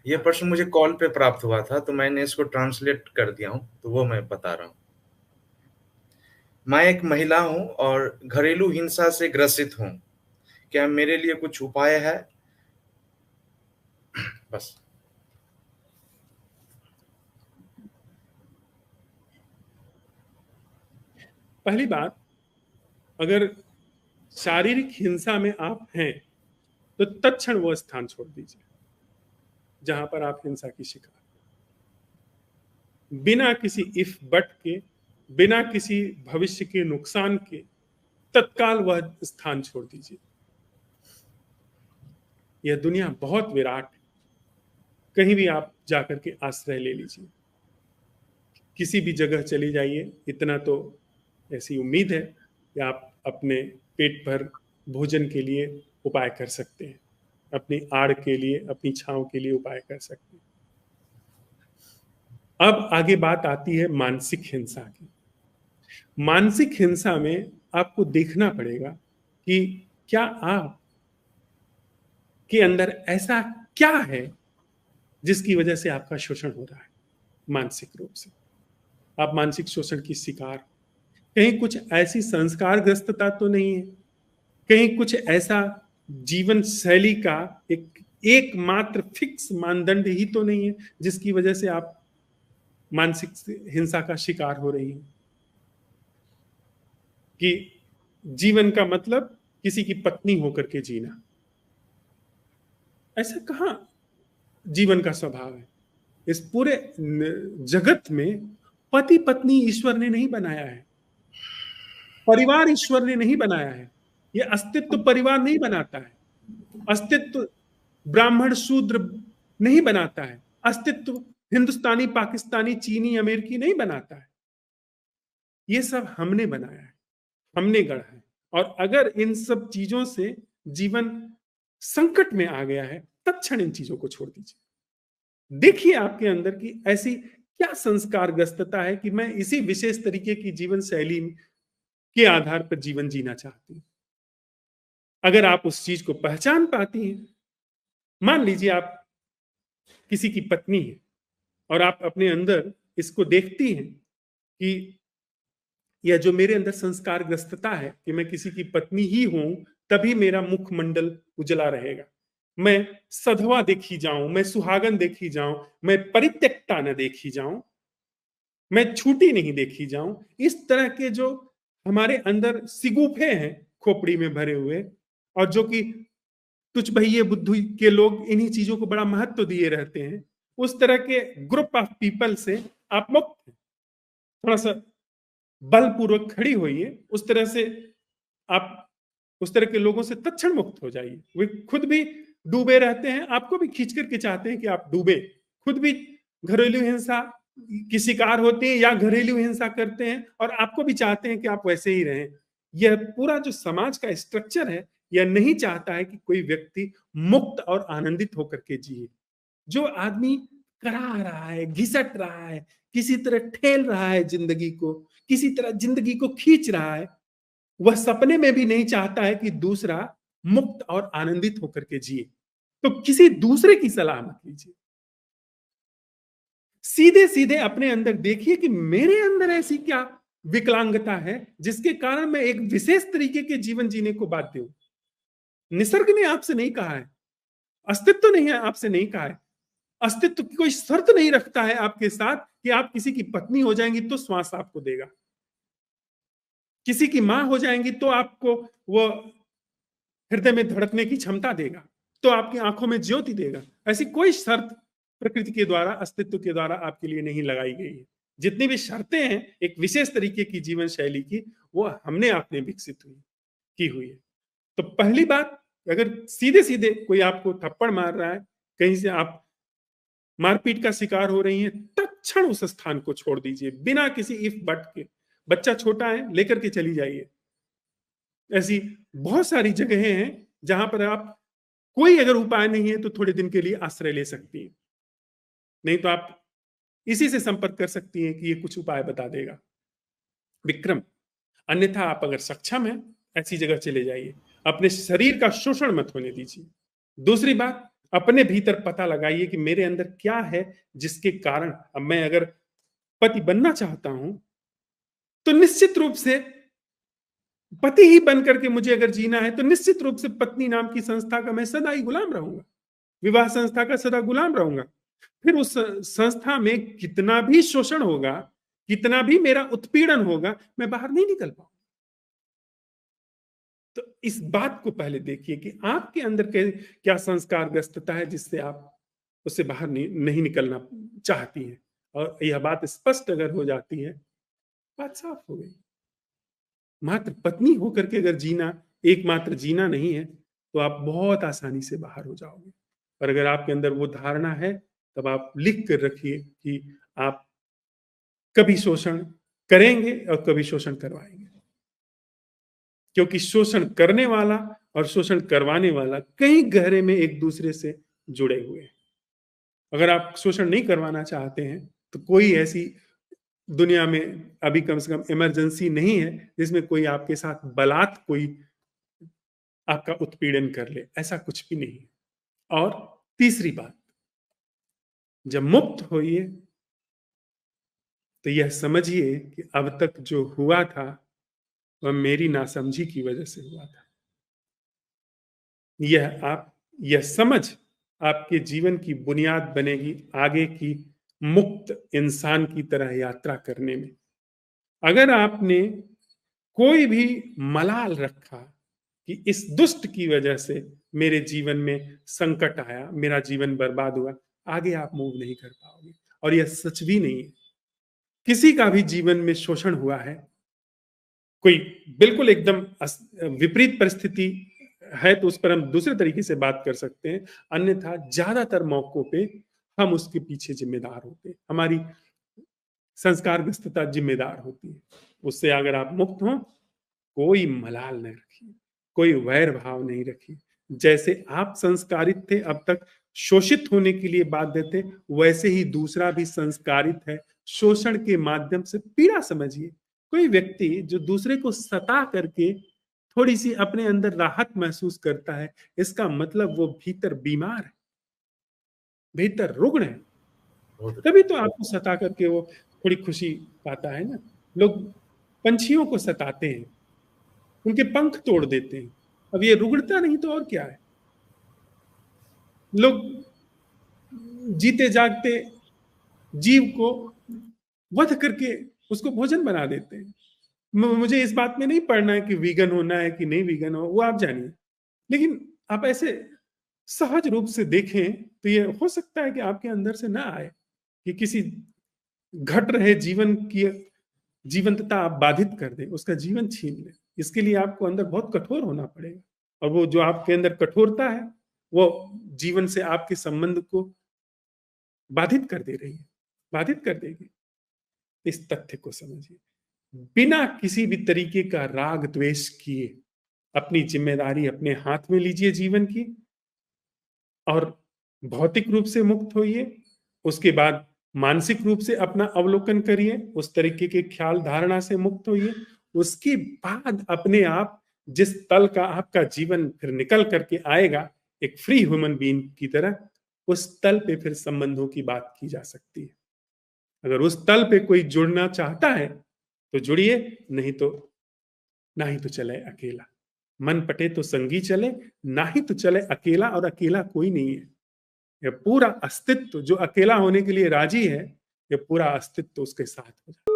ये प्रश्न मुझे कॉल पे प्राप्त हुआ था, तो मैंने इसको ट्रांसलेट कर दिया हूँ, तो वो मैं बता रहा हूँ। मैं एक महिला हूँ और घरेलू हिंसा से ग्रसित हूँ। क्या मेरे लिए कुछ उपाय है? बस। पहली बात, अगर शारीरिक हिंसा में आप हैं तो तत्क्षण वो स्थान छोड़ दीजिए जहां पर आप हिंसा की शिकार, बिना किसी इफ बट के, बिना किसी भविष्य के नुकसान के, तत्काल वह स्थान छोड़ दीजिए। यह दुनिया बहुत विराट है, कहीं भी आप जाकर के आश्रय ले लीजिए, किसी भी जगह चली जाइए। इतना तो ऐसी उम्मीद है कि आप अपने पेट भर भोजन के लिए उपाय कर सकते हैं, अपनी आड़ के लिए, अपनी छांव के लिए उपाय कर सकते हैं। अब आगे बात आती है मानसिक हिंसा की। मानसिक हिंसा में आपको देखना पड़ेगा कि क्या आप के अंदर ऐसा क्या है जिसकी वजह से आपका शोषण हो रहा है। मानसिक रूप से आप मानसिक शोषण की शिकार, कहीं कुछ ऐसी संस्कार ग्रस्तता तो नहीं है, कहीं कुछ ऐसा जीवन शैली का एकमात्र फिक्स मानदंड ही तो नहीं है जिसकी वजह से आप मानसिक हिंसा का शिकार हो रही हैं। कि जीवन का मतलब किसी की पत्नी होकर के जीना, ऐसा कहां जीवन का स्वभाव है। इस पूरे जगत में पति पत्नी ईश्वर ने नहीं बनाया है, परिवार ईश्वर ने नहीं बनाया है। ये अस्तित्व परिवार नहीं बनाता है, अस्तित्व ब्राह्मण शूद्र नहीं बनाता है, अस्तित्व हिंदुस्तानी पाकिस्तानी चीनी अमेरिकी नहीं बनाता है। ये सब हमने बनाया है, हमने गढ़ा है। और अगर इन सब चीजों से जीवन संकट में आ गया है, तत्क्षण इन चीजों को छोड़ दीजिए। देखिए आपके अंदर की ऐसी क्या संस्कार ग्रस्तता है कि मैं इसी विशेष तरीके की जीवन शैली के आधार पर जीवन जीना चाहती हूं। अगर आप उस चीज को पहचान पाती हैं, मान लीजिए आप किसी की पत्नी है और आप अपने अंदर इसको देखती हैं कि यह जो मेरे अंदर संस्कार ग्रस्तता है कि मैं किसी की पत्नी ही हूं, तभी मेरा मुखमंडल उजला रहेगा, मैं सधवा देखी जाऊं, मैं सुहागन देखी जाऊं, मैं परित्यक्ता न देखी जाऊं, मैं छूटी नहीं देखी जाऊं। इस तरह के जो हमारे अंदर सिगुफे हैं खोपड़ी में भरे हुए, और जो कि तुच्छ भइये बुद्धि के लोग इन्हीं चीजों को बड़ा महत्व दिए रहते हैं, उस तरह के ग्रुप ऑफ पीपल से आप मुक्त हैं। थोड़ा सा बलपूर्वक खड़ी होइए, उस तरह से आप उस तरह के लोगों से तत्क्षण मुक्त हो जाइए। वे खुद भी डूबे रहते हैं, आपको भी खींच करके चाहते हैं कि आप डूबे, खुद भी घरेलू हिंसा की शिकार होते हैं या घरेलू हिंसा करते हैं, और आपको भी चाहते हैं कि आप वैसे ही रहें। यह पूरा जो समाज का स्ट्रक्चर है, यह नहीं चाहता है कि कोई व्यक्ति मुक्त और आनंदित होकर के जिए। जो आदमी करा रहा है, घिसट रहा है, किसी तरह ठेल रहा है जिंदगी को, किसी तरह जिंदगी को खींच रहा है, वह सपने में भी नहीं चाहता है कि दूसरा मुक्त और आनंदित होकर के जिए। तो किसी दूसरे की सलाह मत लीजिए, सीधे सीधे अपने अंदर देखिए कि मेरे अंदर ऐसी क्या विकलांगता है जिसके कारण मैं एक विशेष तरीके के जीवन जीने को बाध्य हूं। निसर्ग ने आपसे नहीं कहा है, अस्तित्व नहीं है आपसे नहीं कहा है, अस्तित्व की कोई शर्त नहीं रखता है आपके साथ कि आप किसी की पत्नी हो जाएंगी तो श्वास आपको देगा, किसी की मां हो जाएंगी तो आपको वो हृदय में धड़कने की क्षमता देगा, तो आपकी आंखों में ज्योति देगा। ऐसी कोई शर्त प्रकृति के द्वारा, अस्तित्व के द्वारा आपके लिए नहीं लगाई गई है। जितनी भी शर्तें हैं एक विशेष तरीके की जीवन शैली की, वो हमने आपने विकसित की हुई है। तो पहली बात, अगर सीधे सीधे कोई आपको थप्पड़ मार रहा है, कहीं से आप मारपीट का शिकार हो रही हैं, तत्क्षण उस स्थान को छोड़ दीजिए बिना किसी इफ बट के। बच्चा छोटा है, लेकर के चली जाइए। ऐसी बहुत सारी जगहें हैं जहां पर आप कोई अगर उपाय नहीं है तो थोड़े दिन के लिए आश्रय ले सकती हैं, नहीं तो आप इसी से संपर्क कर सकती हैं कि ये कुछ उपाय बता देगा विक्रम। अन्यथा आप अगर सक्षम हैं, ऐसी जगह चले जाइए, अपने शरीर का शोषण मत होने दीजिए। दूसरी बात, अपने भीतर पता लगाइए कि मेरे अंदर क्या है जिसके कारण अब मैं अगर पति बनना चाहता हूं, तो निश्चित रूप से पति ही बन करके मुझे अगर जीना है, तो निश्चित रूप से पत्नी नाम की संस्था का मैं सदा ही गुलाम रहूंगा, विवाह संस्था का सदा गुलाम रहूंगा। फिर उस संस्था में कितना भी शोषण होगा, कितना भी मेरा उत्पीड़न होगा, मैं बाहर नहीं निकल पाऊंगा। तो इस बात को पहले देखिए कि आपके अंदर के क्या संस्कार ग्रस्तता है जिससे आप उससे बाहर नहीं निकलना चाहती हैं। और यह बात स्पष्ट अगर हो जाती है, बात साफ हो गई। मात्र पत्नी होकर के अगर जीना एकमात्र जीना नहीं है, तो आप बहुत आसानी से बाहर हो जाओगे। और अगर आपके अंदर वो धारणा है, तब आप लिख कर रखिए कि आप कभी शोषण करेंगे और कभी शोषण करवाएंगे, क्योंकि शोषण करने वाला और शोषण करवाने वाला कहीं गहरे में एक दूसरे से जुड़े हुए हैं। अगर आप शोषण नहीं करवाना चाहते हैं, तो कोई ऐसी दुनिया में अभी कम से कम इमरजेंसी नहीं है जिसमें कोई आपके साथ बलात् कोई आपका उत्पीड़न कर ले, ऐसा कुछ भी नहीं है। और तीसरी बात, जब मुक्त होइए तो यह समझिए कि अब तक जो हुआ था वह मेरी नासमझी की वजह से हुआ था। यह समझ आपके जीवन की बुनियाद बनेगी आगे की मुक्त इंसान की तरह यात्रा करने में। अगर आपने कोई भी मलाल रखा कि इस दुष्ट की वजह से मेरे जीवन में संकट आया, मेरा जीवन बर्बाद हुआ, आगे आप मूव नहीं कर पाओगे। और यह सच भी नहीं है। किसी का भी जीवन में शोषण हुआ है, कोई बिल्कुल एकदम विपरीत परिस्थिति है तो उस पर हम दूसरे तरीके से बात कर सकते हैं, अन्यथा ज्यादातर मौकों पे हम उसके पीछे जिम्मेदार होते हैं, हमारी संस्कारग्रस्तता जिम्मेदार होती है। उससे अगर आप मुक्त हो, कोई मलाल नहीं रखिए, कोई वैर भाव नहीं रखिए। जैसे आप संस्कारित थे, अब तक शोषित होने के लिए बाध्य थे, वैसे ही दूसरा भी संस्कारित है, शोषण के माध्यम से पीड़ा समझिए। कोई व्यक्ति जो दूसरे को सता करके थोड़ी सी अपने अंदर राहत महसूस करता है, इसका मतलब वो भीतर बीमार है, भीतर रुग्ण है। तभी तो आपको सता करके वो थोड़ी खुशी पाता है ना। लोग पंछियों को सताते हैं, उनके पंख तोड़ देते हैं, अब ये रुग्णता नहीं तो और क्या है। लोग जीते जागते जीव को वध करके उसको भोजन बना देते हैं। मुझे इस बात में नहीं पढ़ना है कि वीगन होना है कि नहीं वीगन हो, वो आप जानिए, लेकिन आप ऐसे सहज रूप से देखें तो ये हो सकता है कि आपके अंदर से ना आए कि किसी घट रहे जीवन की जीवंतता आप बाधित कर दें, उसका जीवन छीन ले। इसके लिए आपको अंदर बहुत कठोर होना पड़ेगा, और वो जो आपके अंदर कठोरता है वो जीवन से आपके संबंध को बाधित कर दे रही है, बाधित कर देगी। इस तथ्य को समझिए। बिना किसी भी तरीके का राग द्वेष किए अपनी जिम्मेदारी अपने हाथ में लीजिए जीवन की, और भौतिक रूप से मुक्त होइए। उसके बाद मानसिक रूप से अपना अवलोकन करिए, उस तरीके के ख्याल धारणा से मुक्त होइए। उसके बाद अपने आप जिस तल का आपका जीवन फिर निकल करके आएगा एक फ्री ह्यूमन बीइंग की तरह, उस तल पे फिर संबंधों की बात की जा सकती है। अगर उस तल पे कोई जुड़ना चाहता है तो जुड़िए, नहीं तो ना ही तो चले अकेला। मन पटे तो संगी चले, ना ही तो चले अकेला, और अकेला कोई नहीं है। यह पूरा अस्तित्व जो अकेला होने के लिए राजी है, यह पूरा अस्तित्व उसके साथ हो जाए।